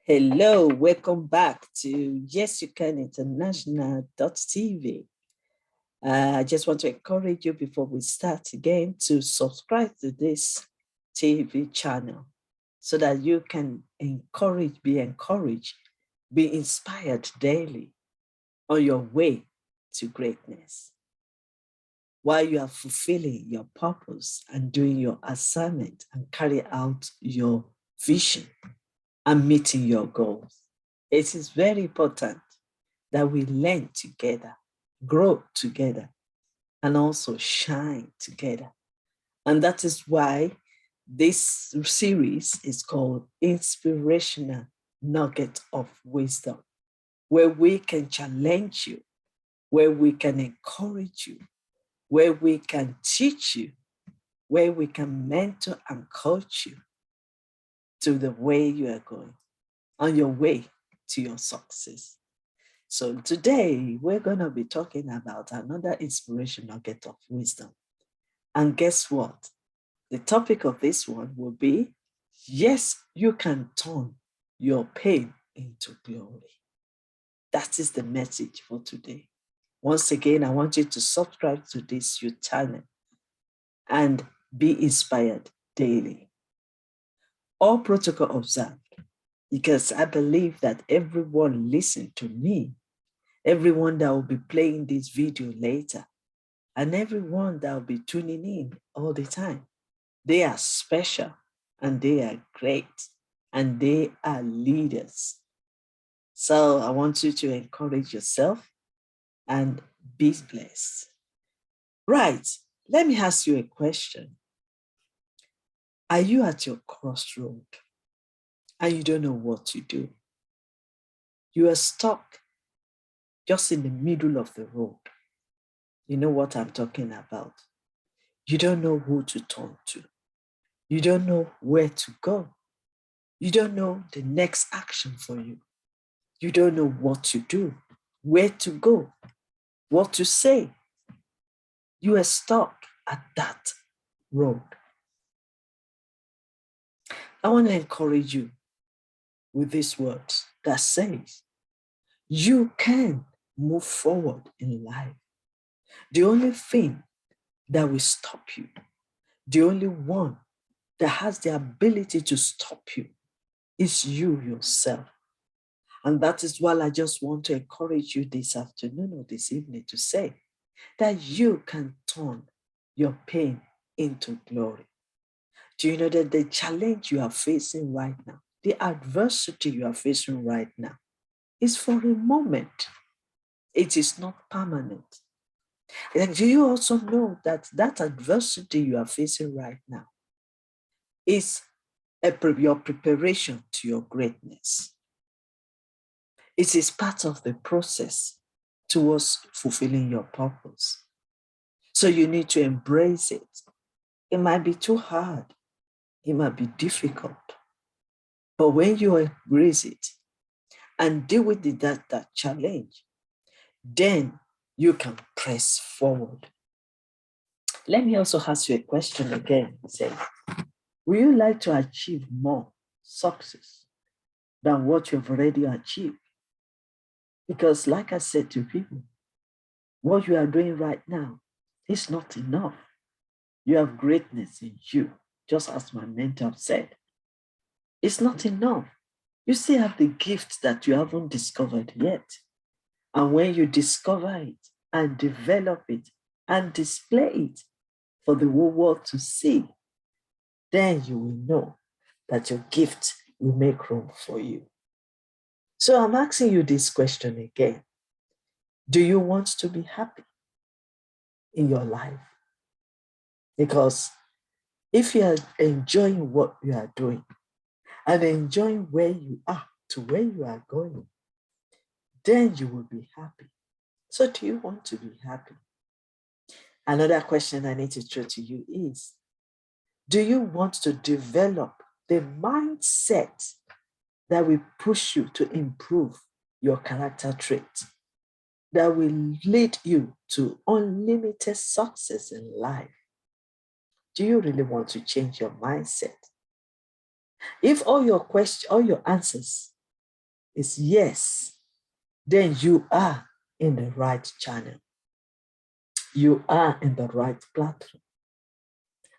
Hello, welcome back to Y.Y.C.I International.tv. I just want to encourage you before we start again to subscribe to this TV channel so that you can be encouraged, be inspired daily on your way to greatness. While you are fulfilling your purpose and doing your assignment and carry out your vision and meeting your goals. It is very important that we learn together, grow together, and also shine together. And that is why this series is called Inspirational Nuggets of Wisdom, where we can challenge you, where we can encourage you, where we can teach you, where we can mentor and coach you to the way you are going, on your way to your success. So today we're going to be talking about another inspirational nugget of wisdom. And guess what? The topic of this one will be, yes, you can turn your pain into glory. That is the message for today. Once again, I want you to subscribe to this YouTube channel and be inspired daily. All protocol observed, because I believe that everyone listening to me, everyone that will be playing this video later, and everyone that will be tuning in all the time, they are special and they are great and they are leaders. So I want you to encourage yourself and be blessed. Right, let me ask you a question. Are you at your crossroad and you don't know what to do? You are stuck just in the middle of the road. You know what I'm talking about. You don't know who to turn to. You don't know where to go. You don't know the next action for you. You don't know what to do, where to go, what to say. You are stuck at that road. I want to encourage you with these words that says, you can move forward in life. The only thing that will stop you, the only one that has the ability to stop you is you yourself. And that is why I just want to encourage you this afternoon or this evening to say that you can turn your pain into glory. Do you know that the challenge you are facing right now, the adversity you are facing right now, is for a moment? It is not permanent. And do you also know that that adversity you are facing right now is your preparation to your greatness? It is part of the process towards fulfilling your purpose. So you need to embrace it. It might be too hard. It might be difficult. But when you embrace it and deal with that challenge, then you can press forward. Let me also ask you a question again. Say, would you like to achieve more success than what you've already achieved? Because like I said to people, what you are doing right now is not enough. You have greatness in you, just as my mentor said. It's not enough. You still have the gift that you haven't discovered yet. And when you discover it and develop it and display it for the whole world to see, then you will know that your gift will make room for you. So I'm asking you this question again. Do you want to be happy in your life? Because if you are enjoying what you are doing and enjoying where you are to where you are going, then you will be happy. So do you want to be happy? Another question I need to throw to you is, do you want to develop the mindset that will push you to improve your character traits, that will lead you to unlimited success in life? Do you really want to change your mindset? If all your questions, all your answers is yes, then you are in the right channel. You are in the right platform.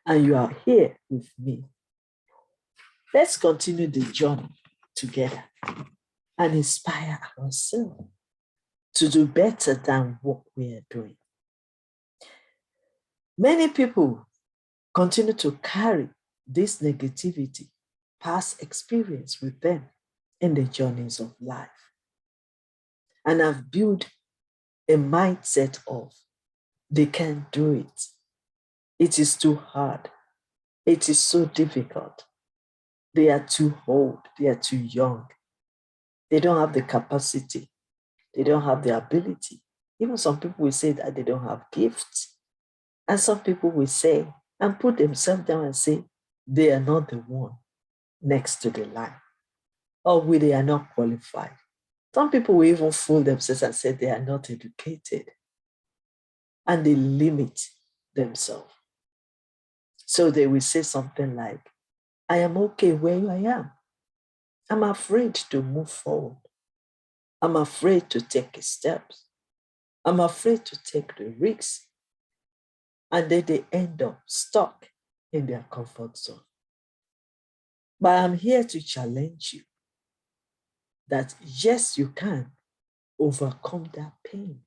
And you are here with me. Let's continue the journey together and inspire ourselves to do better than what we are doing. Many people continue to carry this negativity, past experience with them in the journeys of life, and have built a mindset of they can't do it. It is too hard. It is so difficult. They are too old. They are too young. They don't have the capacity. They don't have the ability. Even some people will say that they don't have gifts. And some people will say and put themselves down and say they are not the one next to the line, or they are not qualified. Some people will even fool themselves and say they are not educated, and they limit themselves. So they will say something like, I am okay where I am. I'm afraid to move forward. I'm afraid to take steps. I'm afraid to take the risks. And then they end up stuck in their comfort zone. But I'm here to challenge you that yes, you can overcome that pain.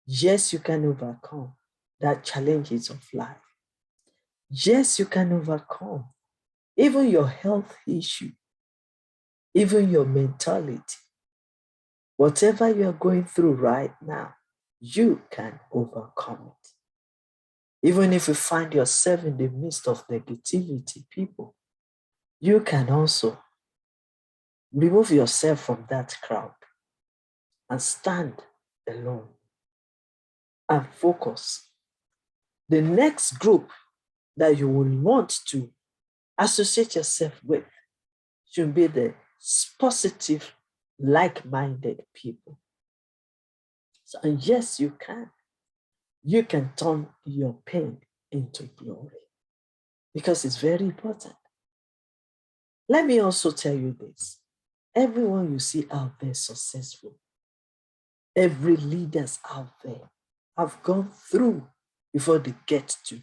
Yes, you can overcome that challenges of life. Yes, you can overcome even your health issue, even your mentality. Whatever you're going through right now, you can overcome it. Even if you find yourself in the midst of negativity, people, you can also remove yourself from that crowd and stand alone and focus. The next group that you will want to associate yourself with should be the positive, like-minded people. So, and yes, you can. You can turn your pain into glory because it's very important. Let me also tell you this. Everyone you see out there successful, every leaders out there have gone through before they get to.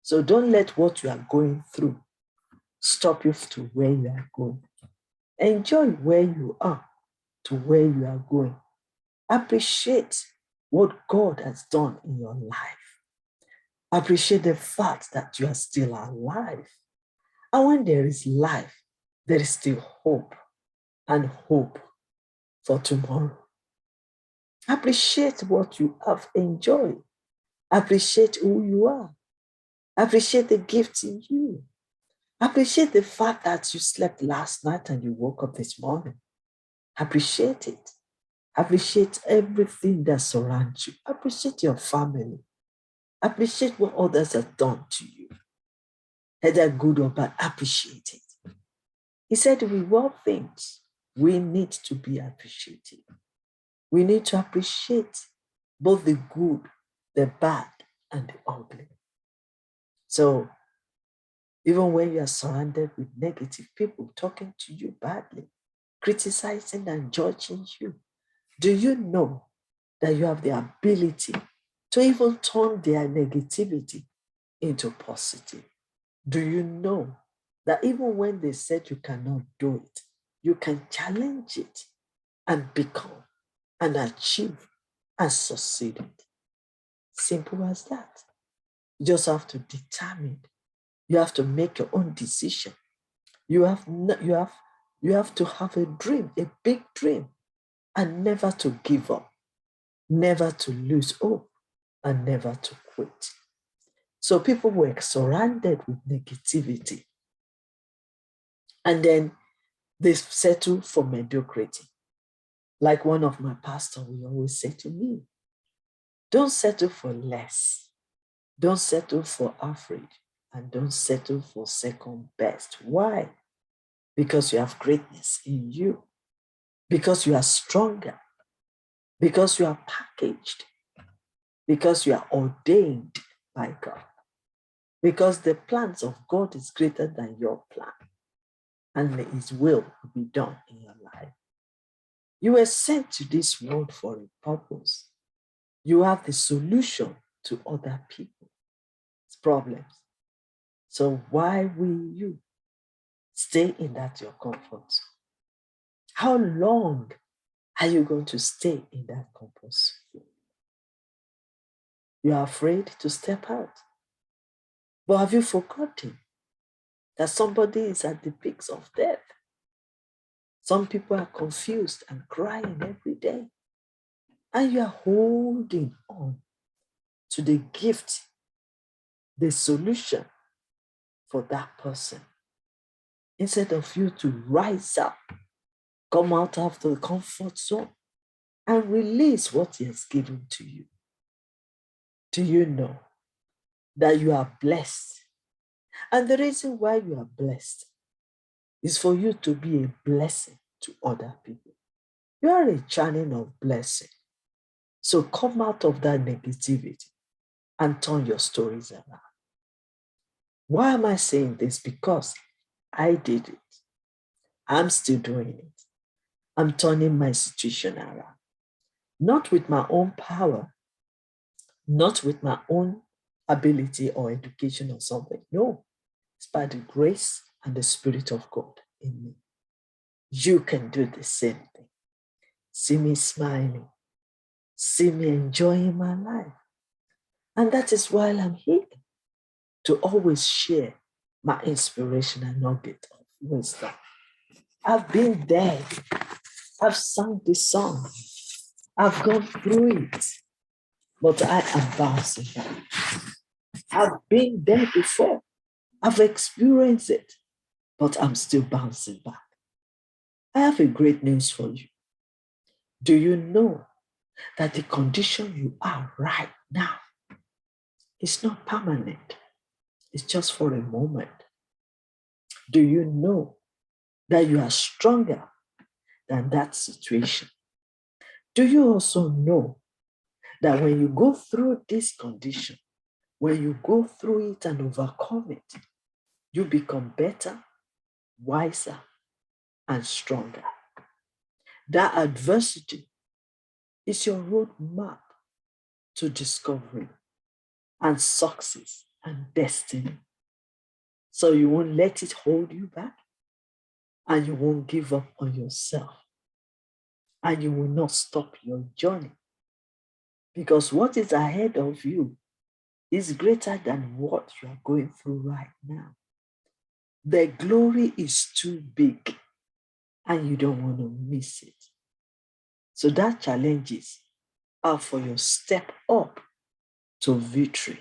So don't let what you are going through stop you to where you are going. Enjoy where you are to where you are going. Appreciate what God has done in your life. Appreciate the fact that you are still alive. And when there is life, there is still hope and hope for tomorrow. Appreciate what you have enjoyed. Appreciate who you are. Appreciate the gift in you. Appreciate the fact that you slept last night and you woke up this morning. Appreciate it. Appreciate everything that surrounds you. Appreciate your family. Appreciate what others have done to you. Whether good or bad, appreciate it. He said, with all things, we need to be appreciative. We need to appreciate both the good, the bad, and the ugly. So, even when you are surrounded with negative people talking to you badly, criticizing and judging you, do you know that you have the ability to even turn their negativity into positive? Do you know that even when they said you cannot do it, you can challenge it and become and achieve and succeed it? Simple as that. You just have to determine. You have to make your own decision. You have to have a dream, a big dream, and never to give up, never to lose hope, and never to quit. So people were surrounded with negativity, and then they settle for mediocrity. Like one of my pastors will always say to me, don't settle for less. Don't settle for average, and don't settle for second best. Why? Because you have greatness in you, because you are stronger, because you are packaged, because you are ordained by God, because the plans of God is greater than your plan, and His will be done in your life. You were sent to this world for a purpose. You have the solution to other people's problems. So why will you stay in that your comfort? How long are you going to stay in that comfort zone? You are afraid to step out. But have you forgotten that somebody is at the peaks of death? Some people are confused and crying every day. And you are holding on to the gift, the solution for that person. Instead of you to rise up, come out of the comfort zone and release what he has given to you. Do you know that you are blessed? And the reason why you are blessed is for you to be a blessing to other people. You are a channel of blessing. So come out of that negativity and turn your stories around. Why am I saying this? Because I did it. I'm still doing it. I'm turning my situation around. Not with my own power, not with my own ability or education or something. No, it's by the grace and the Spirit of God in me. You can do the same thing. See me smiling. See me enjoying my life. And that is why I'm here, to always share my inspirational nugget of wisdom. I've been there. I've sung this song. I've gone through it. But I am bouncing back. I've been there before. I've experienced it. But I'm still bouncing back. I have a great news for you. Do you know that the condition you are right now is not permanent? It's just for a moment. Do you know that you are stronger than that situation? Do you also know that when you go through this condition, when you go through it and overcome it, you become better, wiser, and stronger? That adversity is your roadmap to discovery and success and destiny. So you won't let it hold you back, and you won't give up on yourself, and you will not stop your journey, because what is ahead of you is greater than what you are going through right now. The glory is too big, and you don't want to miss it. So that challenges are for your step up to victory.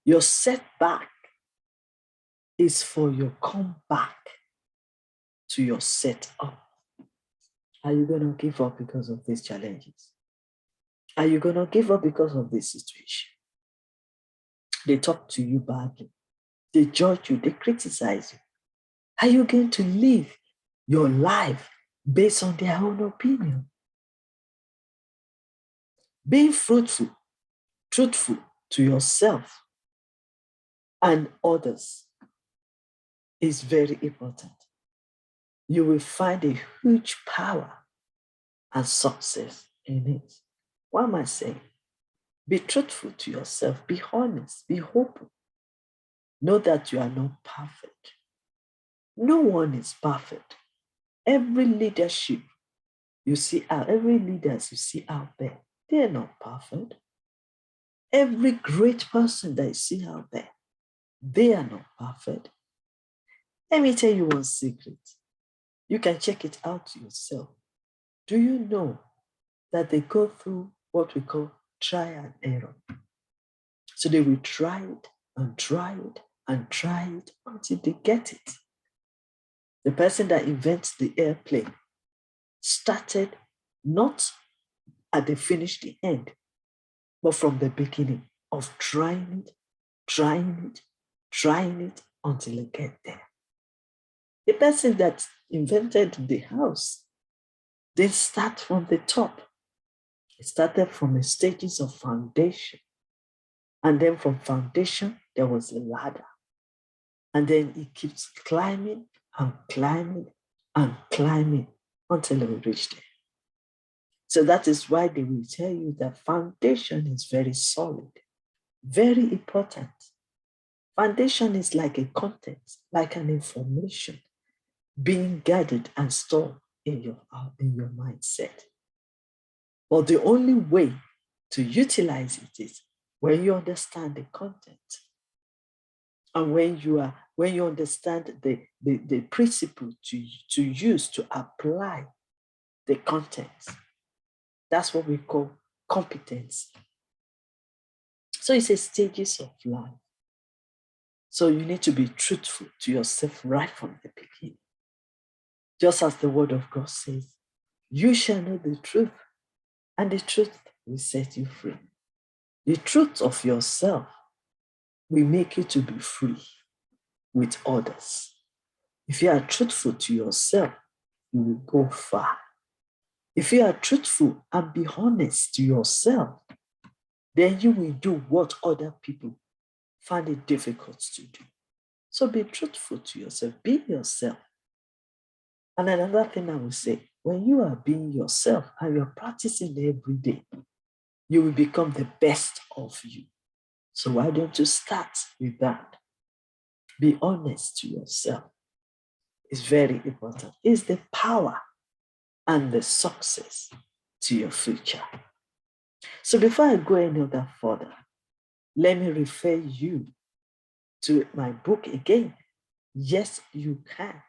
Your setback is for your comeback to your set up. Are you going to give up because of these challenges? Are you going to give up because of this situation? They talk to you badly. They judge you. They criticize you. Are you going to live your life based on their own opinion? Being fruitful, truthful to yourself and others is very important. You will find a huge power and success in it. What am I saying? Be truthful to yourself. Be honest. Be open. Know that you are not perfect. No one is perfect. Every leadership you see out, every leaders you see out there, they are not perfect. Every great person that you see out there, they are not perfect. Let me tell you one secret. You can check it out yourself. Do you know that they go through what we call trial and error? So they will try it and try it and try it until they get it. The person that invents the airplane started not at the finish, the end, but from the beginning of trying it, trying it, trying it until they get there. The person that invented the house didn't start from the top. It started from the stages of foundation. And then from foundation, there was a ladder. And then it keeps climbing and climbing and climbing until we reach there. So that is why they will tell you that foundation is very solid, very important. Foundation is like a content, like an information being gathered and stored in your mindset. But the only way to utilize it is when you understand the content and when you understand the principle to use to apply the content. That's what we call competence. So it's a stages of life. So you need to be truthful to yourself right from the beginning. Just as the word of God says, you shall know the truth, and the truth will set you free. The truth of yourself will make you to be free with others. If you are truthful to yourself, you will go far. If you are truthful and be honest to yourself, then you will do what other people find it difficult to do. So be truthful to yourself, be yourself. And another thing I will say, when you are being yourself and you're practicing every day, you will become the best of you. So why don't you start with that? Be honest to yourself. It's very important. It's the power and the success to your future. So before I go any other further, let me refer you to my book again. Yes, you can.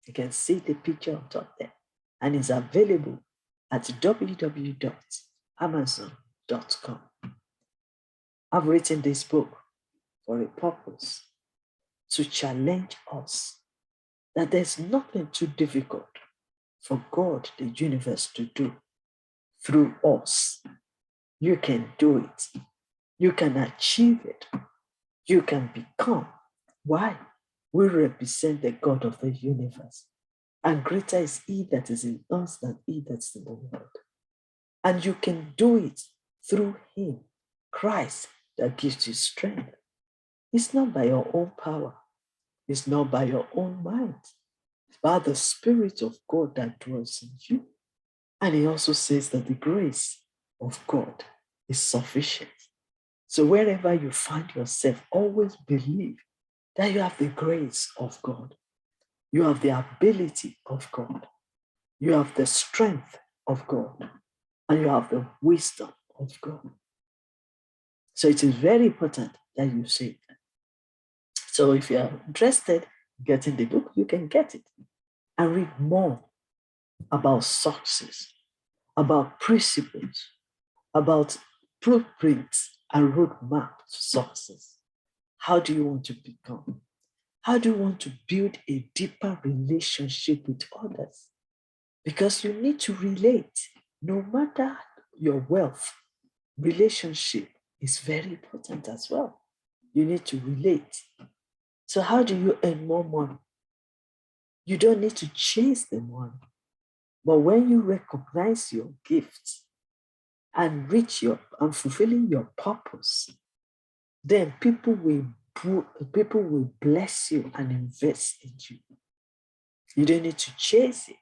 You can see the picture on top there. And it's available at www.amazon.com. I've written this book for a purpose, to challenge us that there's nothing too difficult for God, the universe, to do through us. You can do it. You can achieve it. You can become. Why? We represent the God of the universe. And greater is He that is in us than He that's in the world. And you can do it through Him, Christ, that gives you strength. It's not by your own power. It's not by your own mind. It's by the Spirit of God that dwells in you. And He also says that the grace of God is sufficient. So wherever you find yourself, always believe that you have the grace of God. You have the ability of God. You have the strength of God. And you have the wisdom of God. So it is very important that you say that. So if you are interested in getting the book, you can get it and read more about success, about principles, about blueprints and roadmap to success. How do you want to become? How do you want to build a deeper relationship with others? Because you need to relate. No matter your wealth, relationship is very important as well. You need to relate. So how do you earn more money? You don't need to chase the money. But when you recognize your gifts and fulfilling your purpose, then people will bless you and invest in you. You don't need to chase it.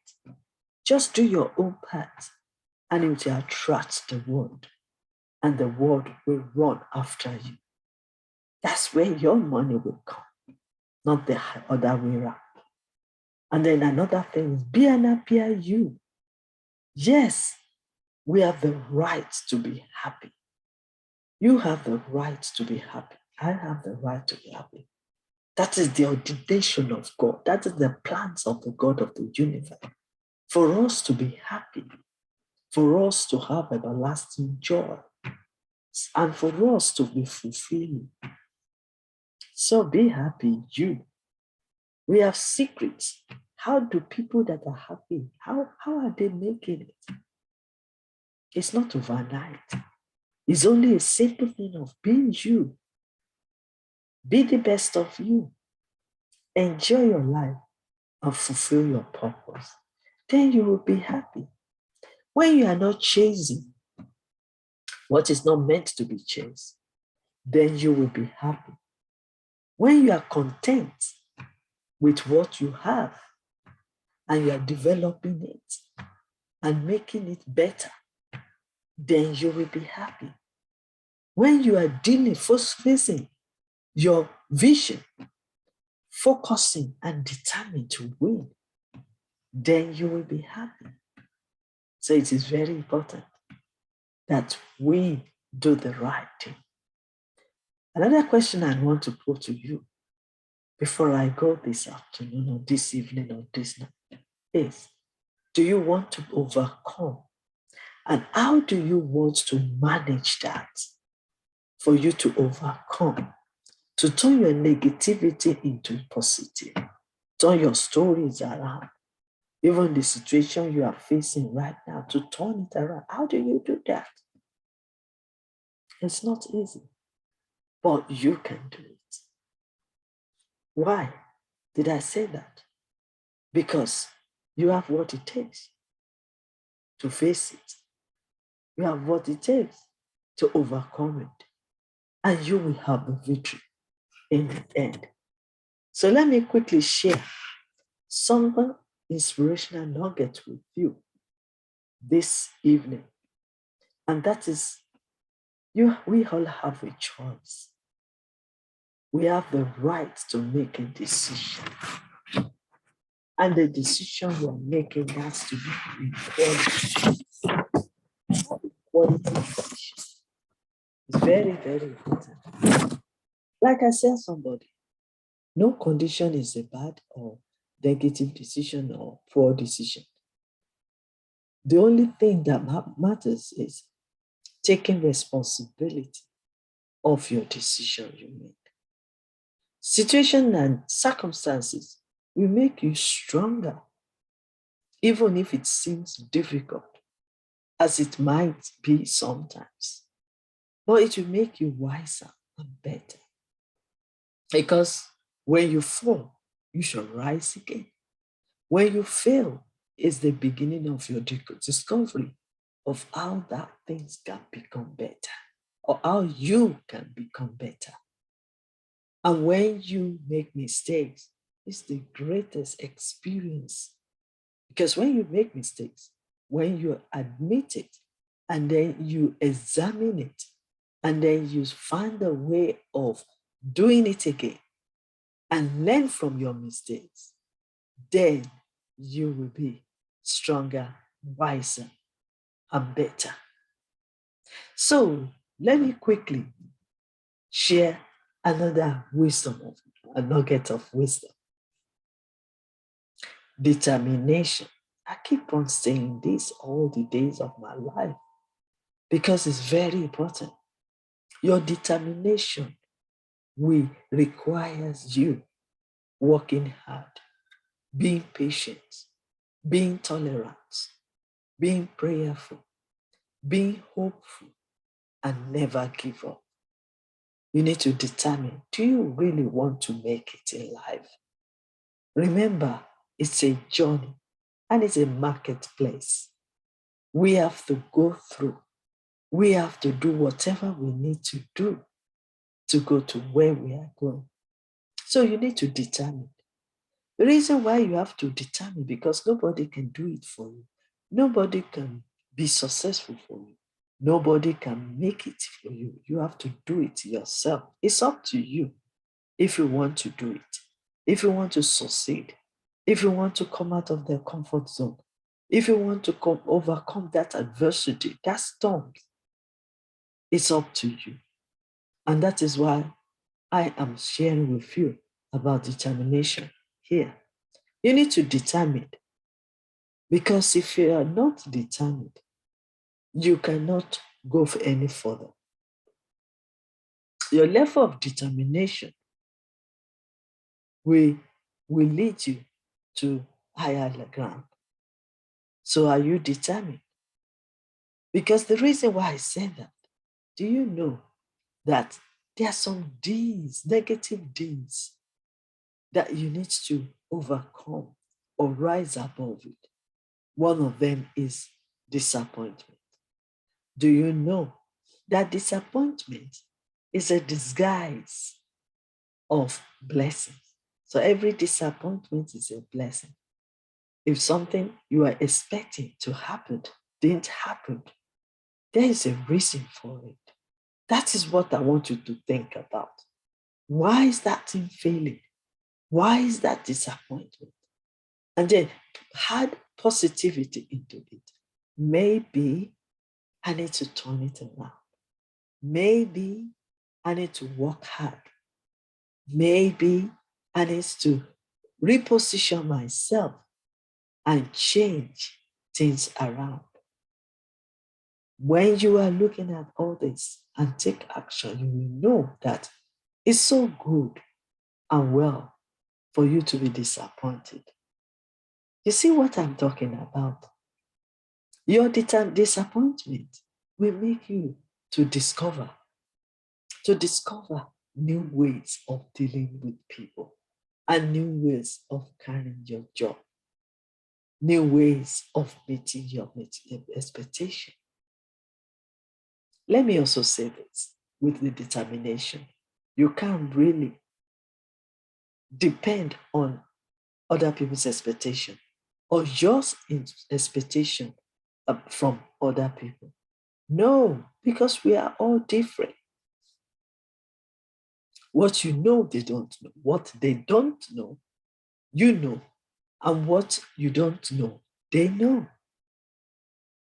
Just do your own part and it will attract the world, and the world will run after you. That's where your money will come, not the other way around. And then another thing is be an happier you. Yes, we have the right to be happy. You have the right to be happy. I have the right to be happy. That is the ordination of God. That is the plans of the God of the universe. For us to be happy, for us to have everlasting joy, and for us to be fulfilling. So be happy, you. We have secrets. How do people that are happy, how are they making it? It's not overnight. It's only a simple thing of being you. Be the best of you. Enjoy your life and fulfill your purpose. Then you will be happy. When you are not chasing what is not meant to be chased, then you will be happy. When you are content with what you have and you are developing it, and making it better, then you will be happy. When you are facing your vision, focusing and determined to win, then you will be happy. So it is very important that we do the right thing. Another question I want to put to you before I go this afternoon or this evening or this night is, do you want to overcome? And how do you want to manage that for you to overcome? To turn your negativity into positive, turn your stories around, even the situation you are facing right now, to turn it around. How do you do that? It's not easy, but you can do it. Why did I say that? Because you have what it takes to face it. You have what it takes to overcome it. And you will have the victory in the end. So let me quickly share some inspirational nuggets with you this evening. And that is, we all have a choice. We have the right to make a decision. And the decision we're making has to be quality. Quality decision. It's very, very important. Like I said, somebody, no condition is a bad or negative decision or poor decision. The only thing that matters is taking responsibility of your decision you make. Situation and circumstances will make you stronger, even if it seems difficult, as it might be sometimes. But it will make you wiser and better. Because when you fall, you shall rise again. When you fail, is the beginning of your discovery of how that things can become better, or how you can become better. And when you make mistakes, it's the greatest experience. Because when you make mistakes, when you admit it, and then you examine it, and then you find a way of doing it again, and learn from your mistakes, then you will be stronger, wiser, and better. So let me quickly share another wisdom, a nugget of wisdom. Determination. I keep on saying this all the days of my life because it's very important. Your determination requires you working hard, being patient, being tolerant, being prayerful, being hopeful, and never give up. You need to determine, do you really want to make it in life? Remember, it's a journey and it's a marketplace. We have to go through. We have to do whatever we need to do to go to where we are going. So you need to determine. The reason why you have to determine, because nobody can do it for you. Nobody can be successful for you. Nobody can make it for you. You have to do it yourself. It's up to you if you want to do it, if you want to succeed, if you want to come out of the comfort zone, if you want to overcome that adversity, that storm. It's up to you. And that is why I am sharing with you about determination here. You need to determine, because if you are not determined, you cannot go any further. Your level of determination will lead you to higher ground. So are you determined? Because the reason why I said that, do you know that there are some deeds, negative deeds, that you need to overcome or rise above it? One of them is disappointment. Do you know that disappointment is a disguise of blessings? So every disappointment is a blessing. If something you are expecting to happen didn't happen, there is a reason for it. That is what I want you to think about. Why is that thing failing? Why is that disappointment? And then add positivity into it. Maybe I need to turn it around. Maybe I need to work hard. Maybe I need to reposition myself and change things around. When you are looking at all this and take action, you will know that it's so good and well for you to be disappointed. You see what I'm talking about? Your disappointment will make you to discover new ways of dealing with people and new ways of carrying your job, new ways of meeting your expectation. Let me also say this with the determination. You can't really depend on other people's expectation or your expectation from other people. No, because we are all different. What you know, they don't know. What they don't know, you know. And what you don't know, they know.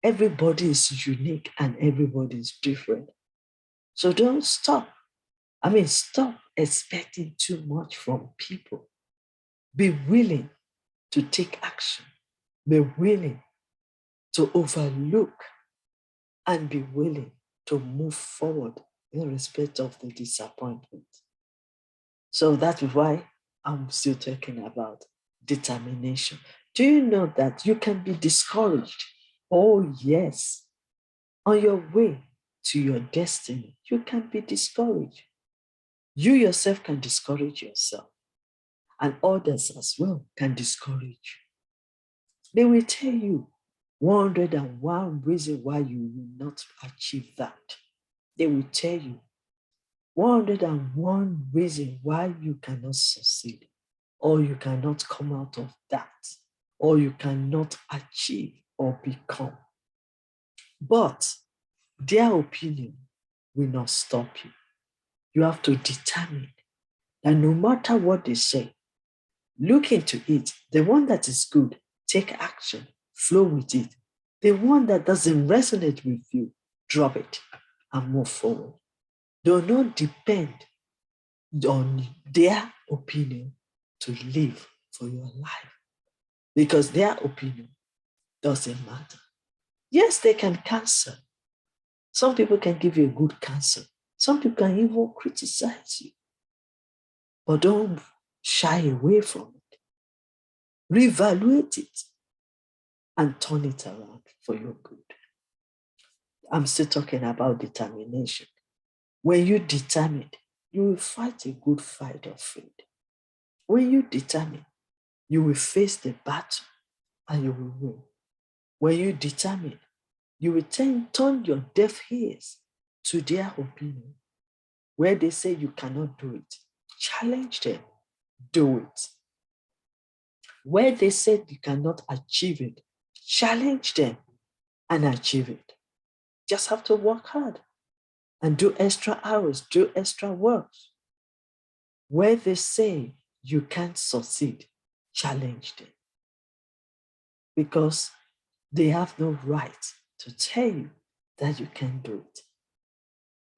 Everybody is unique and everybody is different. So don't stop. Stop expecting too much from people. Be willing to take action. Be willing to overlook and be willing to move forward in respect of the disappointment. So that is why I'm still talking about determination. Do you know that you can be discouraged? Oh, yes. On your way to your destiny, you can be discouraged. You yourself can discourage yourself, and others as well can discourage you. They will tell you 101 reasons why you will not achieve that. They will tell you 101 reasons why you cannot succeed, or you cannot come out of that, or you cannot achieve or become. But their opinion will not stop you. You have to determine that no matter what they say, look into it. The one that is good, take action, flow with it. The one that doesn't resonate with you, drop it and move forward. Do not depend on their opinion to live for your life, because their opinion doesn't matter. Yes, they can cancel. Some people can give you a good counsel. Some people can even criticize you. But don't shy away from it. Reevaluate it and turn it around for your good. I'm still talking about determination. When you determine, you will fight a good fight of faith. When you determine, you will face the battle and you will win. When you determine, you will turn your deaf ears to their opinion. Where they say you cannot do it, challenge them, do it. Where they said you cannot achieve it, challenge them and achieve it. Just have to work hard and do extra hours, do extra work. Where they say you can't succeed, challenge them. Because they have no right to tell you that you can't do it.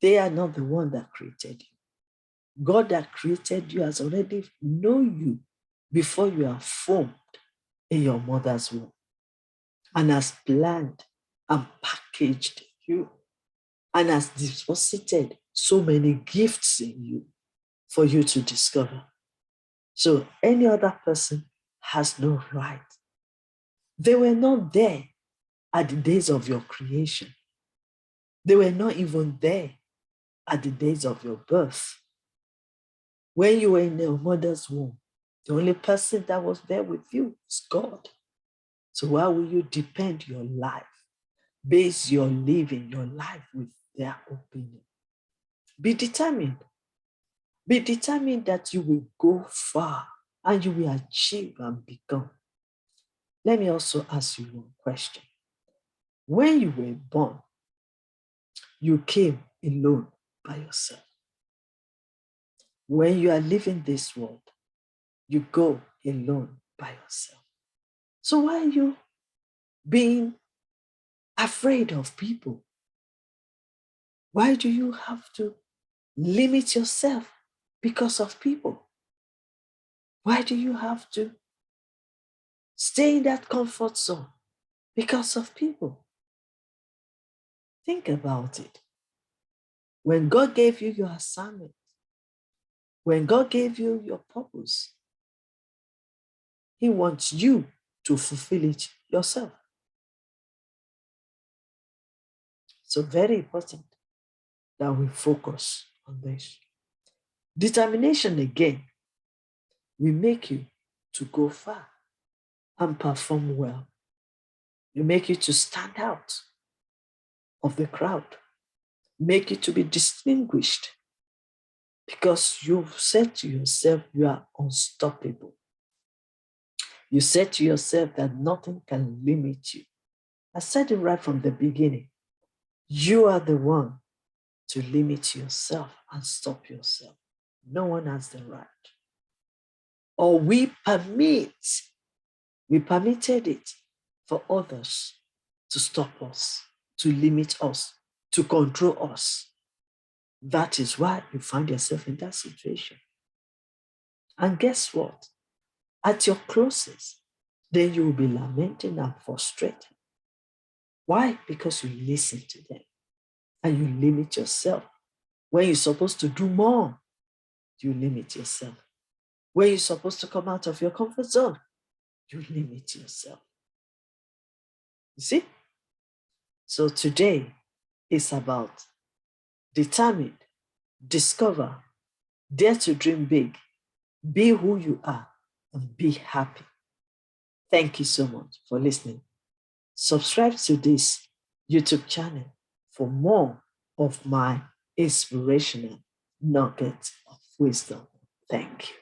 They are not the one that created you. God that created you has already known you before you are formed in your mother's womb, and has planned and packaged you, and has deposited so many gifts in you for you to discover. So any other person has no right. They were not there at the days of your creation. They were not even there at the days of your birth. When you were in your mother's womb, the only person that was there with you is God. So why will you depend your life, base your living, your life with their opinion? Be determined. Be determined that you will go far and you will achieve and become. Let me also ask you one question. When you were born, you came alone by yourself. When you are leaving this world, you go alone by yourself. So why are you being afraid of people? Why do you have to limit yourself because of people? Why do you have to stay in that comfort zone because of people? Think about it. When God gave you your assignment, when God gave you your purpose, He wants you to fulfill it yourself. So very important that we focus on this. Determination again will make you to go far and perform well. Will make you to stand out of the crowd, make you to be distinguished because you've said to yourself you are unstoppable. You said to yourself that nothing can limit you. I said it right from the beginning. You are the one to limit yourself and stop yourself. No one has the right. Or we permitted it for others to stop us, to limit us, to control us. That is why you find yourself in that situation. And guess what? At your closest, then you will be lamenting and frustrated. Why? Because you listen to them and you limit yourself. When you're supposed to do more, you limit yourself. When you're supposed to come out of your comfort zone, you limit yourself. You see? So today is about determine, discover, dare to dream big, be who you are, and be happy. Thank you so much for listening. Subscribe to this YouTube channel for more of my inspirational nuggets of wisdom. Thank you.